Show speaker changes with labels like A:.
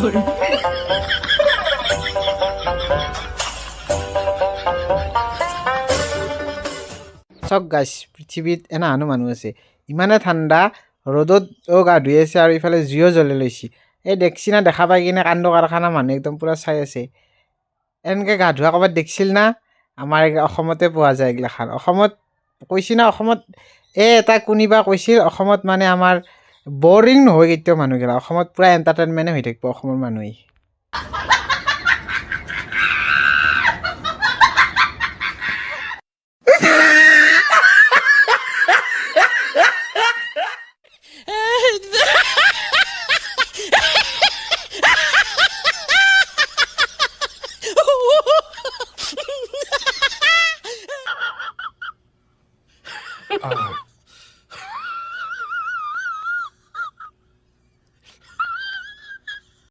A: চক গাইছ পৃথিৱীত এনে হানো মানুহ আছে ইমানে ঠাণ্ডা ৰ'দত গা ধুই আছে আৰু ইফালে জুইও জ্বলাই লৈছে এই দেখছি না দেখা পাই কিনে কাণ্ড কাৰখানা মানুহ একদম পূৰা চাই আছে এনেকৈ গা ধোৱা ক'ৰবাত দেখিছিল না আমাৰ অসমতে পোৱা যায় এইগিলাখান অসমত কৈছি না অসমত এটা কোনোবা কৈছিল অসমত মানে আমাৰ বৰিং নহয় কেতিয়াও মানুহগিলা অসমত পূৰা এণ্টাৰটেইনমেণ্টে হৈ থাকিব অসমৰ মানুহে